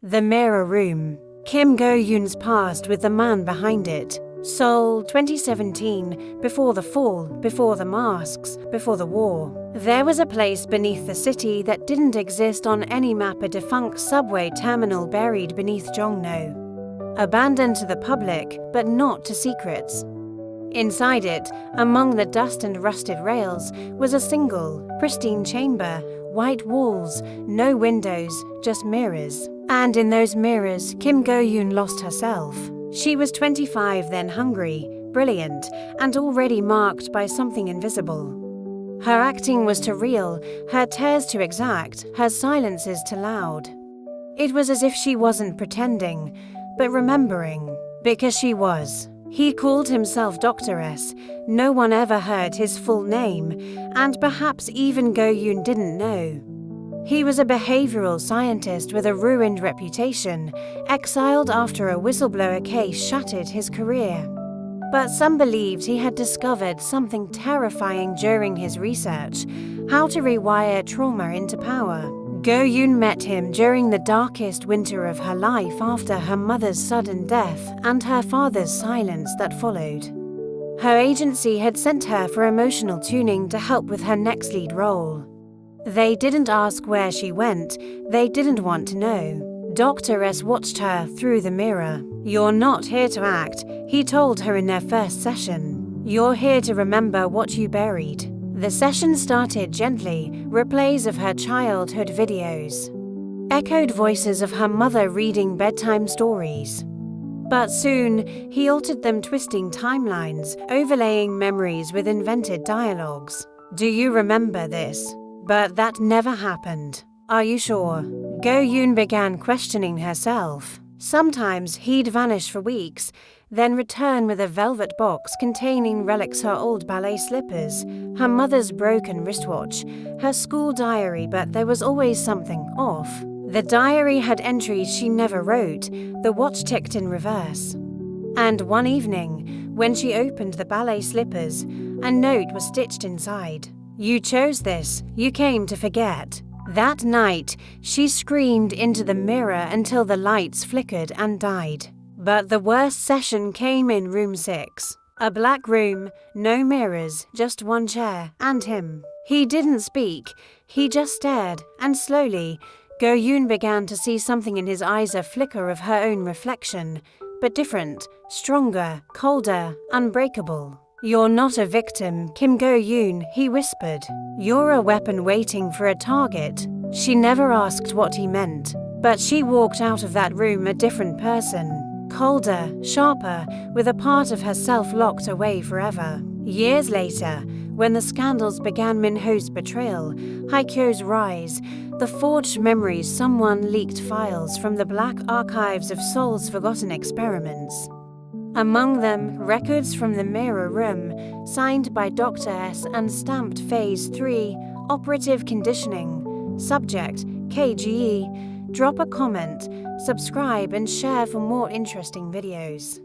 The Mirror Room. Kimgo Eun's past with the man behind it. Seoul, 2017. Before the fall, before the masks, before the war. There was a place beneath the city that didn't exist on any map, a defunct subway terminal buried beneath Jongno. Abandoned to the public, but not to secrets. Inside it, among the dust and rusted rails, was a single, pristine chamber, white walls, no windows, just mirrors. And in those mirrors, Kimgo Eun lost herself. She was 25, then hungry, brilliant, and already marked by something invisible. Her acting was too real, her tears too exact, her silences too loud. It was as if she wasn't pretending, but remembering, because she was. He called himself Dr. S. No one ever heard his full name, and perhaps even Go Eun didn't know. He was a behavioral scientist with a ruined reputation, exiled after a whistleblower case shattered his career. But some believed he had discovered something terrifying during his research: how to rewire trauma into power. Go Eun met him during the darkest winter of her life after her mother's sudden death and her father's silence that followed. Her agency had sent her for emotional tuning to help with her next lead role. They didn't ask where she went, they didn't want to know. Dr. S watched her through the mirror. "You're not here to act," he told her in their first session. "You're here to remember what you buried." The session started gently, replays of her childhood videos. Echoed voices of her mother reading bedtime stories. But soon, he altered them, twisting timelines, overlaying memories with invented dialogues. "Do you remember this? But that never happened. Are you sure?" Go Eun began questioning herself. Sometimes he'd vanish for weeks, then return with a velvet box containing relics: her old ballet slippers, her mother's broken wristwatch, her school diary, but there was always something off. The diary had entries she never wrote, the watch ticked in reverse. And one evening, when she opened the ballet slippers, a note was stitched inside. "You chose this, you came to forget." That night, she screamed into the mirror until the lights flickered and died. But the worst session came in room 6. A black room, no mirrors, just one chair, and him. He didn't speak, he just stared, and slowly, Go Eun began to see something in his eyes, a flicker of her own reflection, but different, stronger, colder, unbreakable. "You're not a victim, Kimgo Eun," he whispered. "You're a weapon waiting for a target." She never asked what he meant, but she walked out of that room a different person. Colder, sharper, with a part of herself locked away forever. Years later, when the scandals began, Minho's betrayal, Haekyo's rise, the forged memories, someone leaked files from the black archives of Seoul's forgotten experiments. Among them, records from the Mirror Room, signed by Dr. S and stamped Phase 3, Operative Conditioning. Subject, KGE. Drop a comment, subscribe and share for more interesting videos.